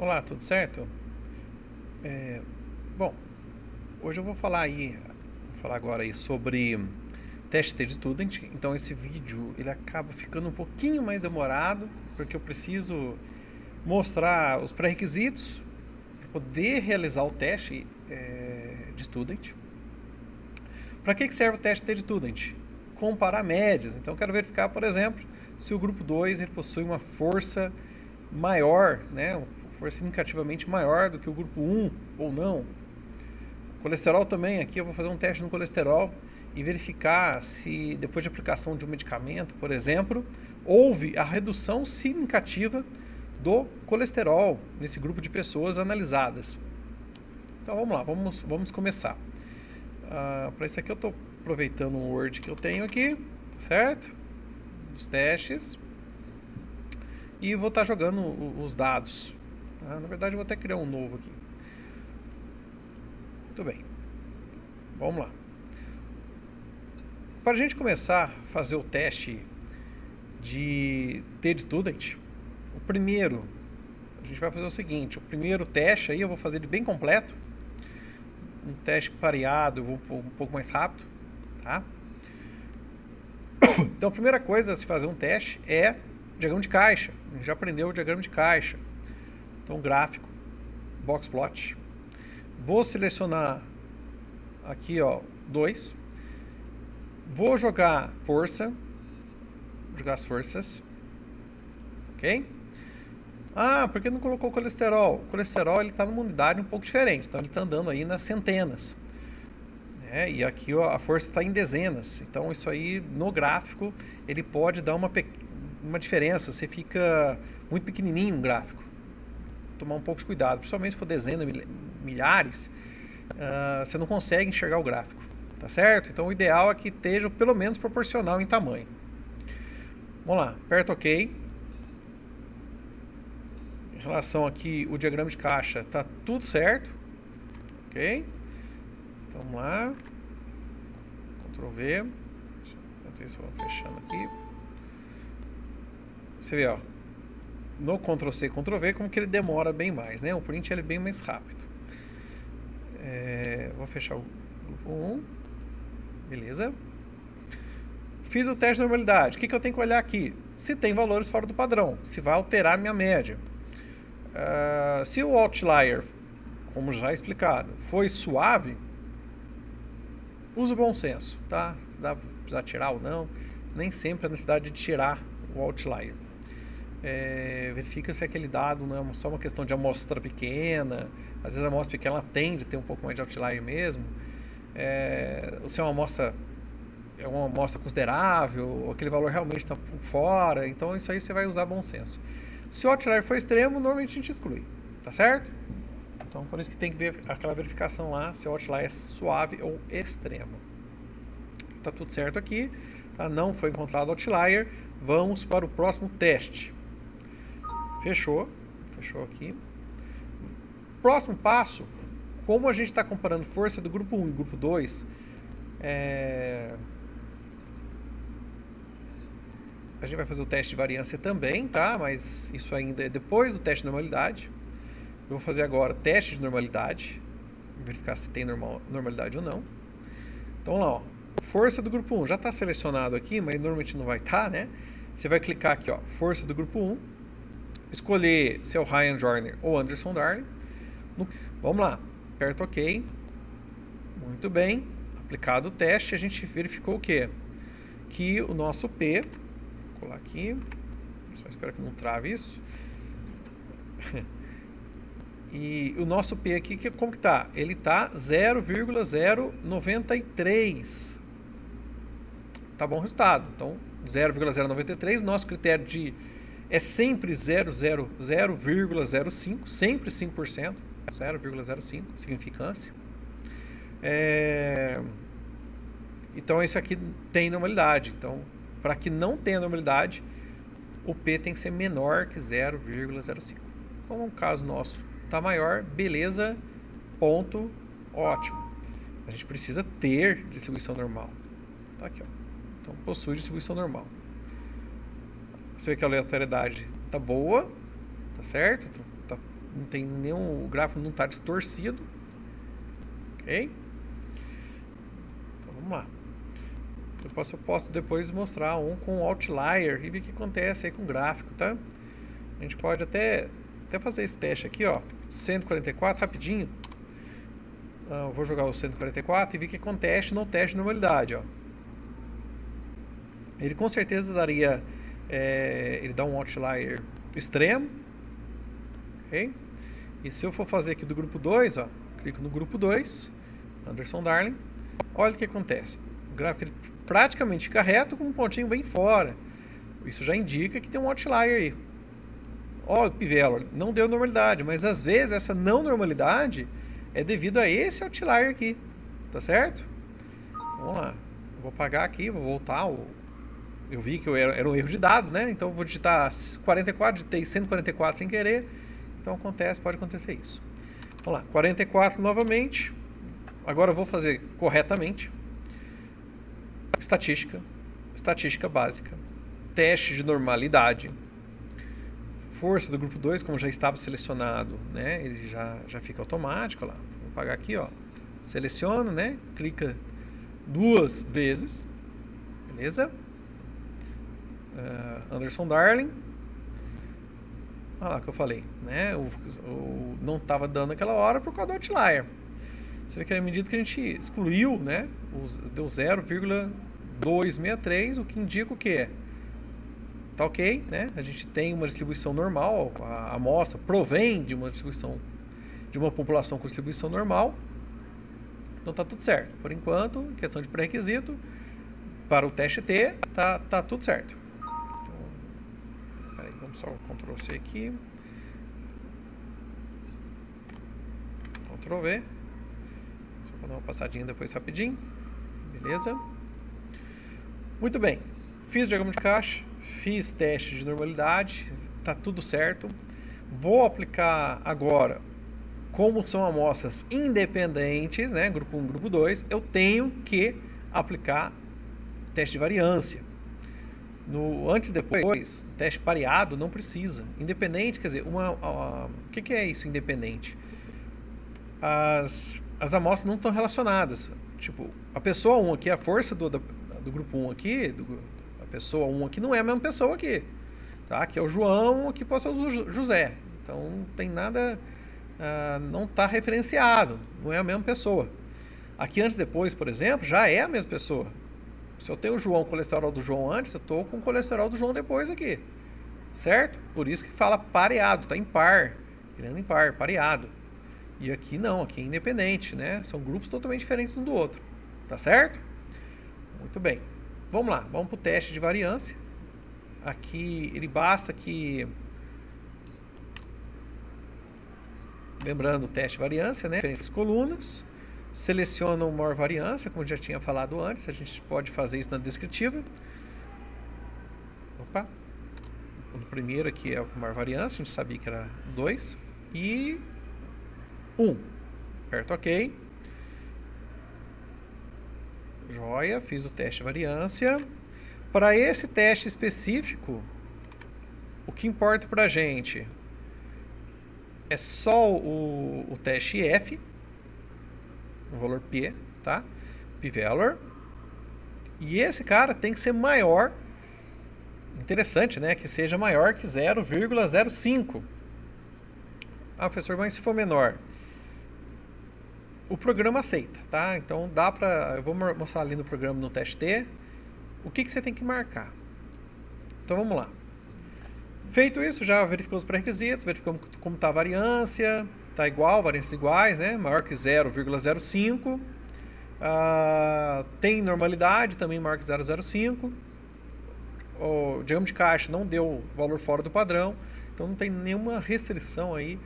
Olá, tudo certo? Bom, hoje eu vou falar agora aí sobre teste de student. Então esse vídeo ele acaba ficando um pouquinho mais demorado porque eu preciso mostrar os pré-requisitos para poder realizar o teste de student. Para que serve o teste de student? Comparar médias. Então eu quero verificar, por exemplo, se o grupo 2 ele possui uma força maior, né, uma força significativamente maior do que o grupo 1 ou não. Colesterol também, aqui eu vou fazer um teste no colesterol e verificar se depois de aplicação de um medicamento, por exemplo, houve a redução significativa do colesterol nesse grupo de pessoas analisadas. Então vamos lá, vamos começar. Para isso aqui eu estou aproveitando um Word que eu tenho aqui, certo? Dos testes. E vou estar jogando os dados. Na verdade eu vou até criar um novo aqui. Muito bem. Vamos lá. Para a gente começar a fazer o teste de T-Student, a gente vai fazer o seguinte, o primeiro teste aí eu vou fazer ele bem completo, um teste pareado, um pouco mais rápido, tá? Então a primeira coisa a se fazer um teste é diagrama de caixa. A gente já aprendeu o diagrama de caixa. Então gráfico, box plot. Vou selecionar aqui, ó, 2. Vou jogar força. Vou jogar as forças. Ok? Por que não colocou o colesterol? O colesterol ele está numa unidade um pouco diferente. Então ele está andando aí nas centenas. E aqui ó, a força está em dezenas. Então isso aí no gráfico ele pode dar uma diferença. Você fica muito pequenininho um gráfico. Tomar um pouco de cuidado, principalmente se for dezenas, milhares, você não consegue enxergar o gráfico, tá certo? Então o ideal é que esteja pelo menos proporcional em tamanho. Vamos lá, aperta OK. Em relação aqui o diagrama de caixa, tá tudo certo, ok? Então vamos lá, Ctrl V. Enquanto isso eu vou fechando aqui. Você vê, ó, no Ctrl C, Ctrl V, como que ele demora bem mais, né? O print ele é bem mais rápido. Vou fechar o grupo 1. Beleza. Fiz o teste de normalidade. O que eu tenho que olhar aqui? Se tem valores fora do padrão, se vai alterar a minha média. Se o outlier, como já explicado, foi suave, use o bom senso, tá? Se dá pra precisar tirar ou não, nem sempre há necessidade de tirar o outlier. Verifica se aquele dado não é só uma questão de amostra pequena. Às vezes a amostra pequena ela tende a ter um pouco mais de outlier mesmo. Ou se é uma amostra considerável, aquele valor realmente está fora. Então isso aí você vai usar bom senso. Se o outlier for extremo, normalmente a gente exclui, tá certo? Então por isso que tem que ver aquela verificação lá se o outlier é suave ou extremo. Tá tudo certo aqui, tá? Não foi encontrado outlier. Vamos para o próximo teste. Fechou aqui. Próximo passo, como a gente está comparando força do grupo 1 e grupo 2, a gente vai fazer o teste de variância também, tá? Mas isso ainda é depois do teste de normalidade. Eu vou fazer agora teste de normalidade, verificar se tem normalidade ou não. Então lá, ó, força do grupo 1 já está selecionado aqui, mas normalmente não vai estar, né? Você vai clicar aqui, ó, força do grupo 1, escolher se é o Ryan Joyner ou Anderson Darling. Vamos lá, aperta OK. Muito bem, aplicado o teste, a gente verificou o quê? Que o nosso P, vou colar aqui, só espero que não trave isso. E o nosso P aqui, como que tá? Ele tá 0,093. Tá bom o resultado. Então, 0,093, nosso critério é sempre 0,05, sempre 5%, 0,05, significância. Então, esse aqui tem normalidade. Então, para que não tenha normalidade, o P tem que ser menor que 0,05. Como o caso nosso está maior, beleza, ponto, ótimo. A gente precisa ter distribuição normal. Tá aqui, ó. Então, possui distribuição normal. Você vê que a aleatoriedade tá boa, tá certo? Tá não tem nenhum, o gráfico não está distorcido. Ok? Então vamos lá. Eu posso depois mostrar um com outlier e ver o que acontece aí com o gráfico, tá? A gente pode até fazer esse teste aqui, ó. 144, rapidinho. Eu vou jogar o 144 e ver o que acontece no teste de normalidade, ó. Ele com certeza daria... ele dá um outlier extremo. Ok? E se eu for fazer aqui do grupo 2, ó. Clico no grupo 2. Anderson Darling. Olha o que acontece. O gráfico ele praticamente fica reto com um pontinho bem fora. Isso já indica que tem um outlier aí. Ó, o P-Valor não deu normalidade, mas às vezes essa não normalidade é devido a esse outlier aqui. Tá certo? Então, vamos lá. Eu vou apagar aqui, vou voltar. Eu vi que era um erro de dados, né? Então eu vou digitar 44, digitei 144 sem querer. Então pode acontecer isso. Vamos lá, 44 novamente. Agora eu vou fazer corretamente. Estatística básica. Teste de normalidade. Força do grupo 2, como já estava selecionado, né? Ele já fica automático lá. Vou apagar aqui, ó. Seleciona, né? Clica 2 vezes. Beleza? Anderson Darling. Olha lá que eu falei, né? Não estava dando aquela hora por causa do outlier. Você vê que à medida que a gente excluiu, né? Deu 0,263, o que indica o quê? Tá ok, né? A gente tem uma distribuição normal, a amostra provém de uma distribuição, de uma população com distribuição normal. Então tá tudo certo. Por enquanto, questão de pré-requisito, para o teste T, tá tudo certo. Peraí, vamos só Ctrl C aqui. Ctrl V. Só para dar uma passadinha depois rapidinho. Beleza? Muito bem. Fiz diagrama de caixa, fiz teste de normalidade, tá tudo certo. Vou aplicar agora, como são amostras independentes, né, grupo 1, grupo 2, eu tenho que aplicar teste de variância. Antes e depois, teste pareado não precisa. Independente, quer dizer, o que é isso, independente? As amostras não estão relacionadas. Tipo, a pessoa 1 aqui, a força do grupo 1 aqui, a pessoa 1 aqui não é a mesma pessoa aqui. Tá? Aqui é o João, aqui pode ser o José. Então, não tem nada... não está referenciado, não é a mesma pessoa. Aqui antes e depois, por exemplo, já é a mesma pessoa. Se eu tenho o João, o colesterol do João antes, eu estou com o colesterol do João depois aqui. Certo? Por isso que fala pareado, está em par. Criando em par, pareado. E aqui não, aqui é independente, né? São grupos totalmente diferentes um do outro. Tá certo? Muito bem. Vamos lá, vamos para o teste de variância. Aqui, ele basta que... Lembrando o teste de variância, né? Diferentes colunas. Seleciona o maior variância, como eu já tinha falado antes. A gente pode fazer isso na descritiva. Opa. O primeiro aqui é a maior variância. A gente sabia que era 2. E 1. Aperto OK. Joia. Fiz o teste de variância. Para esse teste específico, o que importa para a gente é só o teste F, o valor P, tá? P-Valor. E esse cara tem que ser maior, interessante, né? Que seja maior que 0,05. Ah, professor, mas se for menor? O programa aceita, tá? Então dá pra... Eu vou mostrar ali no programa, no teste T, o que você tem que marcar. Então vamos lá. Feito isso, já verificamos os pré-requisitos, verificamos como está a variância, está igual, variâncias iguais, né? Maior que 0,05. Tem normalidade, também maior que 0,05. O diagrama de caixa não deu valor fora do padrão, então não tem nenhuma restrição aí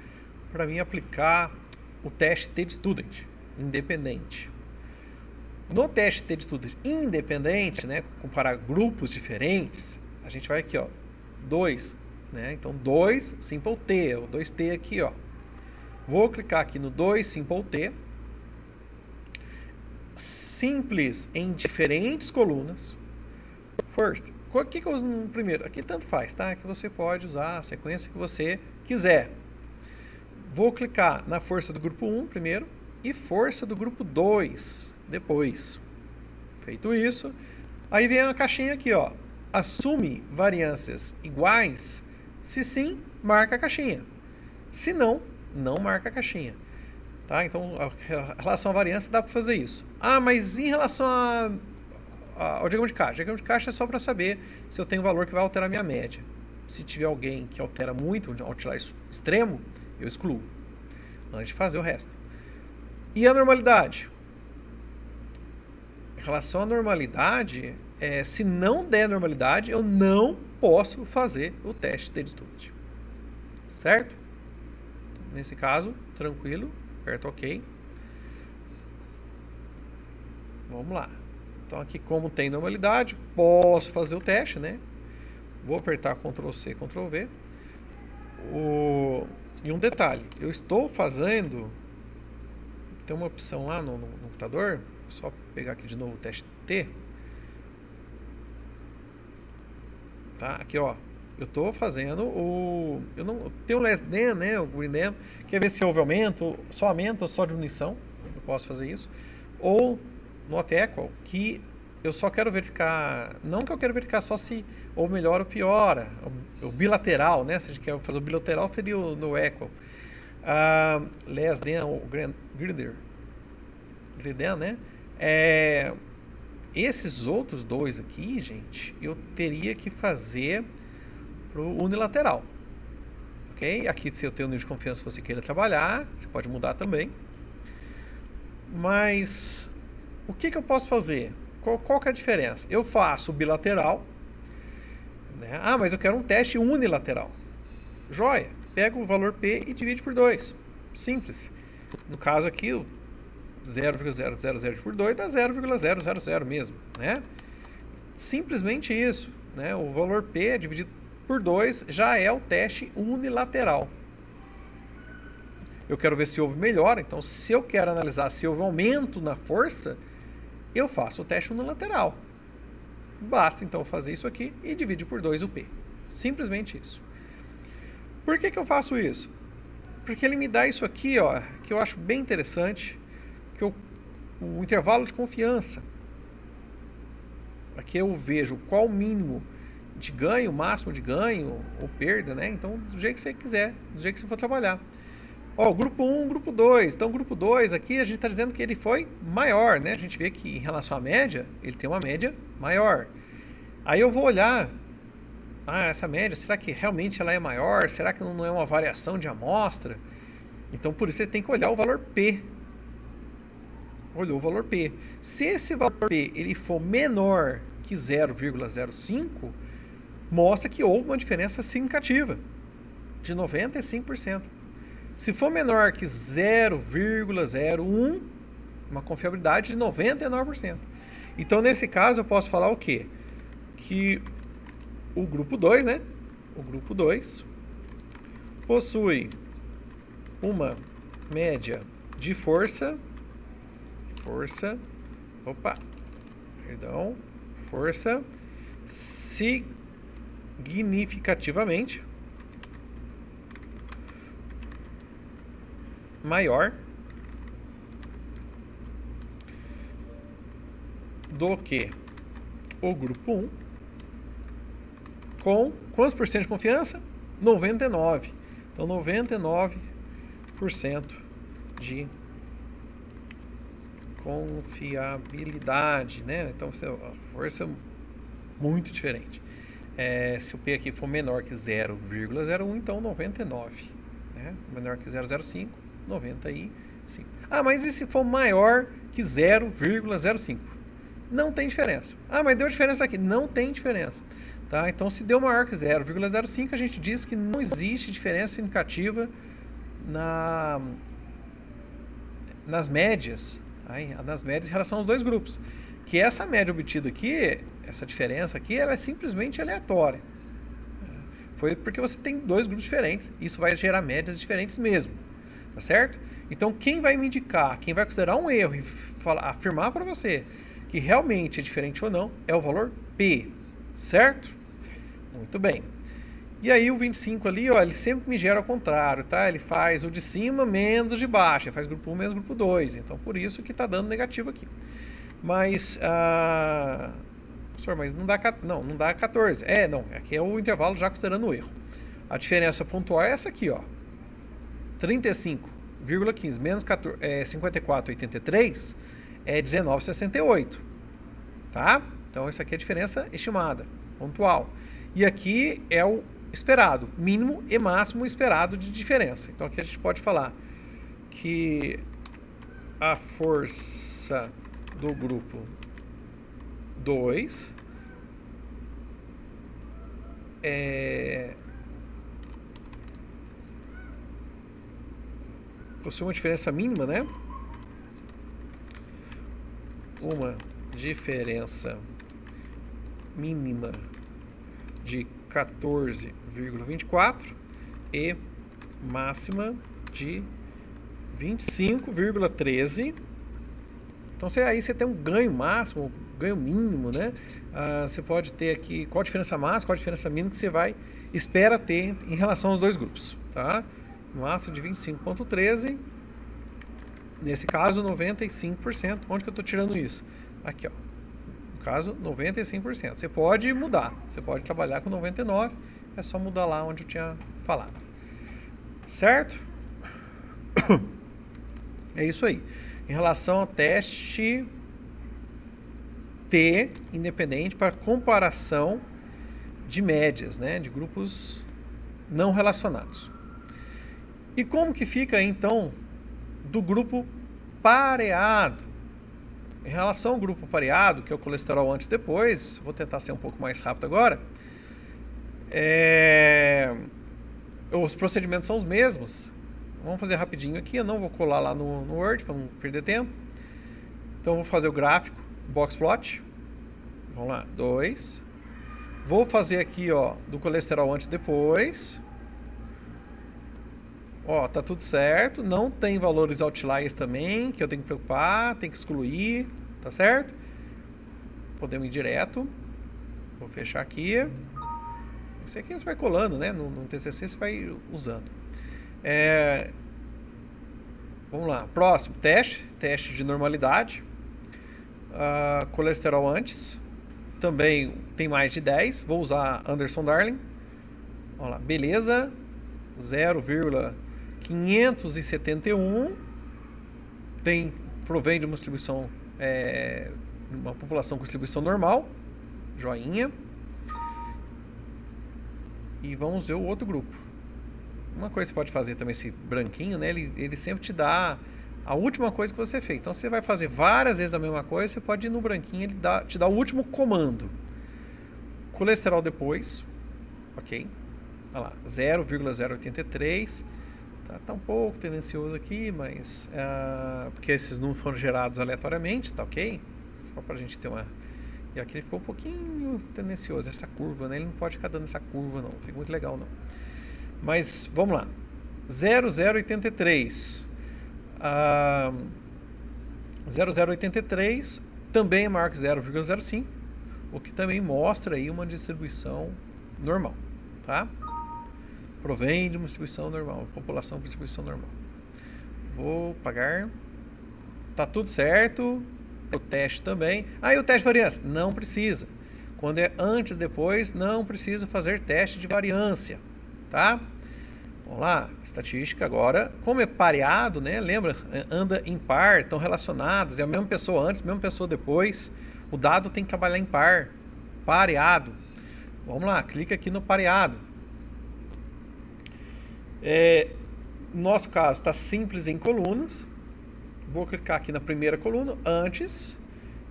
para mim aplicar o teste T-Student independente. No teste T-Student independente, né? Comparar grupos diferentes, a gente vai aqui, ó, 2. Né? Então 2 Simple T, o 2T aqui, ó. Vou clicar aqui no 2 Simple T. Simples em diferentes colunas. First, o que eu uso no primeiro? Aqui tanto faz, tá? Que você pode usar a sequência que você quiser. Vou clicar na força do grupo 1 primeiro e força do grupo 2 depois. Feito isso, aí vem a caixinha aqui, ó. Assume variâncias iguais. Se sim, marca a caixinha. Se não, não marca a caixinha. Tá? Então, em relação à variância, dá para fazer isso. Ah, mas em relação ao diagrama de caixa? O diagrama de caixa é só para saber se eu tenho um valor que vai alterar a minha média. Se tiver alguém que altera muito, alterar extremo, eu excluo, antes de fazer o resto. E a normalidade? Em relação à normalidade, se não der normalidade, eu não posso fazer o teste de Student. Certo? Nesse caso, tranquilo, aperto OK. Vamos lá. Então aqui, como tem normalidade, posso fazer o teste, né? Vou apertar Ctrl C, Ctrl V. E um detalhe, eu estou fazendo, tem uma opção lá no computador, só pegar aqui de novo o teste T. Tá? Aqui, ó, eu estou fazendo eu tenho o less than, né, o green than, quer ver se houve aumento ou só diminuição, eu posso fazer isso. Ou not equal, que eu só quero verificar, não que eu quero verificar só se ou melhora ou piora, o bilateral, né? Se a gente quer fazer o bilateral, seria o no equal. Less than, ou greater than, né? Esses outros dois aqui, gente, eu teria que fazer pro unilateral. Ok? Aqui, se eu tenho um nível de confiança, se você queira trabalhar, você pode mudar também. Mas o que eu posso fazer? Qual que é a diferença? Eu faço o bilateral, né? Ah, mas eu quero um teste unilateral. Joia, pega o valor P e divide por 2. Simples. No caso aqui, o 0,000 por 2 dá 0,000 mesmo, né? Simplesmente isso, né? O valor P dividido por 2 já é o teste unilateral. Eu quero ver se houve melhora, então se eu quero analisar se houve aumento na força, eu faço o teste unilateral. Basta então fazer isso aqui e divide por 2 o P. Simplesmente isso. Por que eu faço isso? Porque ele me dá isso aqui, ó, que eu acho bem interessante, que o intervalo de confiança. Aqui eu vejo qual o mínimo de ganho, máximo de ganho ou perda, né? Então, do jeito que você quiser, do jeito que você for trabalhar. Ó, grupo 1, grupo 2. Então, grupo 2 aqui a gente está dizendo que ele foi maior, né? A gente vê que em relação à média, ele tem uma média maior. Aí eu vou olhar, essa média, será que realmente ela é maior? Será que não é uma variação de amostra? Então, por isso você tem que olhar o valor P. Olhou o valor P. Se esse valor P ele for menor que 0,05, mostra que houve uma diferença significativa de 95%. Se for menor que 0,01, uma confiabilidade de 99%. Então, nesse caso, eu posso falar o quê? Que o grupo 2, né? O grupo 2 possui uma média de força significativamente maior do que o grupo 1 com quantos por cento de confiança? 99. Então 99% de confiabilidade, né? Então a força é muito diferente. Se o P aqui for menor que 0,01, então 99, né? Menor que 0,05, 95. Mas e se for maior que 0,05? Não tem diferença. Mas deu diferença aqui. Não tem diferença. Tá? Então, se deu maior que 0,05, a gente diz que não existe diferença significativa nas médias. Tá? Nas médias em relação aos dois grupos. Que essa média obtida aqui, essa diferença aqui, ela é simplesmente aleatória. Foi porque você tem dois grupos diferentes. Isso vai gerar médias diferentes mesmo. Tá certo? Então, quem vai me indicar, quem vai considerar um erro e afirmar para você que realmente é diferente ou não, é o valor P. Certo? Muito bem. E aí o 25 ali, ó, ele sempre me gera ao contrário, tá? Ele faz o de cima menos o de baixo, ele faz grupo 1 menos grupo 2. Então, por isso que tá dando negativo aqui. Mas, professor, mas não dá, não dá 14. Não, aqui é o intervalo já considerando o erro. A diferença pontual é essa aqui, ó. 35,15 menos 54,83 é 19,68. Tá? Então, isso aqui é a diferença estimada, pontual. E aqui é o esperado, mínimo e máximo esperado de diferença. Então, aqui a gente pode falar que a força do grupo 2 possui uma diferença mínima, né? Uma diferença mínima de 14,24 e máxima de 25,13. Então aí você tem um ganho máximo, ganho mínimo, né? Você pode ter aqui qual a diferença máxima, qual a diferença mínima que você espera ter em relação aos dois grupos, tá? Máxima de 25,13, nesse caso 95%. Onde que eu estou tirando isso? Aqui, ó. No caso, 95%. Você pode mudar, você pode trabalhar com 99%, é só mudar lá onde eu tinha falado. Certo? É isso aí. Em relação ao teste T independente para comparação de médias, né, de grupos não relacionados. E como que fica então do grupo pareado? Em relação ao grupo pareado, que é o colesterol antes e depois, vou tentar ser um pouco mais rápido agora. Os procedimentos são os mesmos. Vamos fazer rapidinho aqui, eu não vou colar lá no Word para não perder tempo. Então eu vou fazer o gráfico, box plot. Vamos lá, 2. Vou fazer aqui, ó, do colesterol antes e depois. Ó, tá tudo certo, não tem valores outliers também, que eu tenho que preocupar, tem que excluir, tá certo? Podemos ir direto. Vou fechar aqui. Isso aqui você vai colando, né? No TCC você vai usando. Vamos lá, próximo, teste de normalidade. Colesterol antes, também tem mais de 10, vou usar Anderson Darling. Vamos lá, beleza, 0,571, provém de uma distribuição, uma população com distribuição normal, joinha. E vamos ver o outro grupo. Uma coisa que você pode fazer também, esse branquinho, né? Ele sempre te dá a última coisa que você fez. Então, você vai fazer várias vezes a mesma coisa, você pode ir no branquinho, ele te dá o último comando. Colesterol depois, ok? Olha lá, 0,083. Tá um pouco tendencioso aqui, mas porque esses números foram gerados aleatoriamente, tá ok? Só pra gente ter uma... E aqui ele ficou um pouquinho tendencioso, essa curva, né? Ele não pode ficar dando essa curva, não. Fica muito legal, não. Mas, vamos lá. 0,083. 0,083 também é maior que 0,05, o que também mostra aí uma distribuição normal, tá? Provém de uma distribuição normal, população com distribuição normal. Vou pagar. Tá tudo certo. O teste também. E o teste de variância? Não precisa. Quando é antes, depois, não precisa fazer teste de variância, tá? Vamos lá, estatística agora. Como é pareado, né? Lembra? Anda em par, estão relacionados. É a mesma pessoa antes, mesma pessoa depois. O dado tem que trabalhar em par. Pareado. Vamos lá, clica aqui no pareado. No nosso caso, está simples em colunas. Vou clicar aqui na primeira coluna, antes,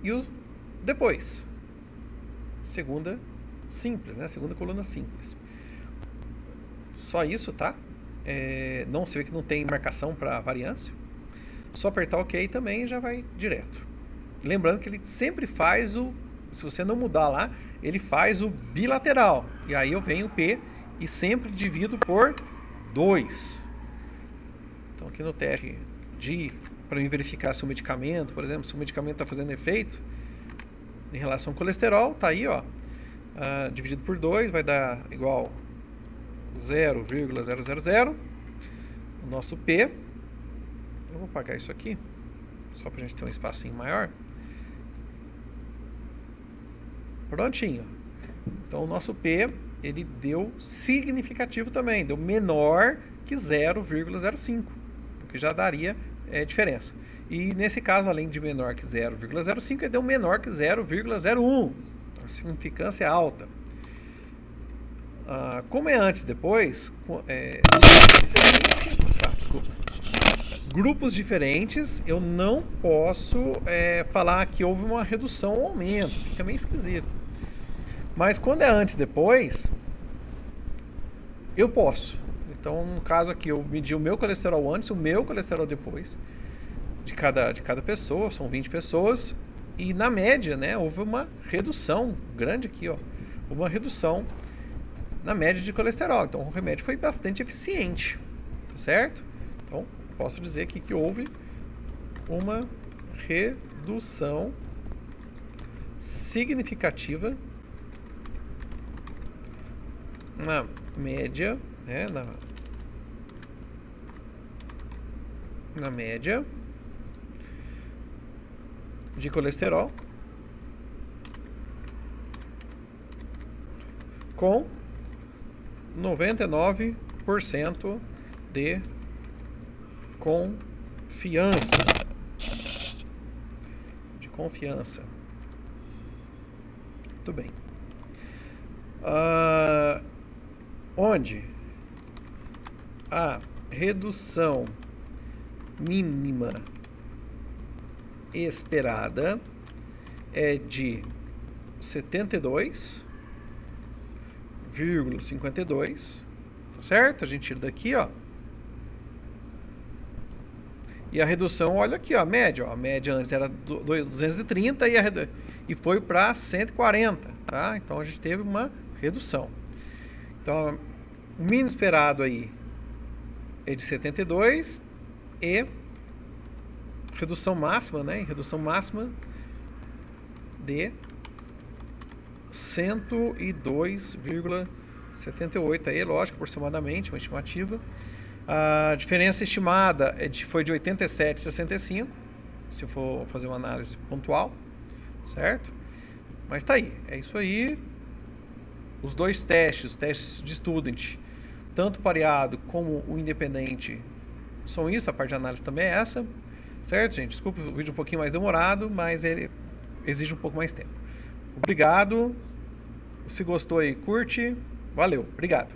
e o depois. Segunda simples, né? Segunda coluna simples. Só isso, tá? Não, você vê que não tem marcação para variância. Só apertar OK também já vai direto. Lembrando que ele sempre faz se você não mudar lá, ele faz o bilateral. E aí eu venho o P e sempre divido por 2. Então aqui no teste para mim verificar se o medicamento, por exemplo, se o medicamento está fazendo efeito em relação ao colesterol, tá aí, ó, dividido por 2 vai dar igual 0,000, o nosso P. Eu vou apagar isso aqui, só para a gente ter um espacinho maior. Prontinho. Então o nosso P, ele deu significativo também, deu menor que 0,05, o que já daria diferença. E nesse caso, além de menor que 0,05, ele deu menor que 0,01. A significância é alta. Como é antes e depois, desculpa. Grupos diferentes, eu não posso falar que houve uma redução ou aumento, fica meio esquisito. Mas quando é antes e depois, eu posso. Então, no caso aqui, eu medi o meu colesterol antes, o meu colesterol depois, de cada pessoa, são 20 pessoas, e na média, né, houve uma redução grande aqui, ó, uma redução na média de colesterol. Então, o remédio foi bastante eficiente, tá certo? Então, posso dizer aqui que houve uma redução significativa na média, né, na média de colesterol com 99% de confiança. Muito bem. Onde a redução mínima esperada é de 72,52, tá certo? A gente tira daqui, ó. E a redução, olha aqui, ó, a média antes era 230 e foi para 140, tá? Então a gente teve uma redução. Então, o mínimo esperado aí é de 72 e redução máxima, né? Redução máxima de 102,78 aí, lógico, aproximadamente, uma estimativa. A diferença estimada foi de 87,65, se for fazer uma análise pontual, certo? Mas tá aí, é isso aí. Os dois testes, os testes de Student, tanto pareado como o independente, são isso, a parte de análise também é essa, certo, gente? Desculpa o vídeo um pouquinho mais demorado, mas ele exige um pouco mais tempo. Obrigado, se gostou aí, curte, valeu, obrigado.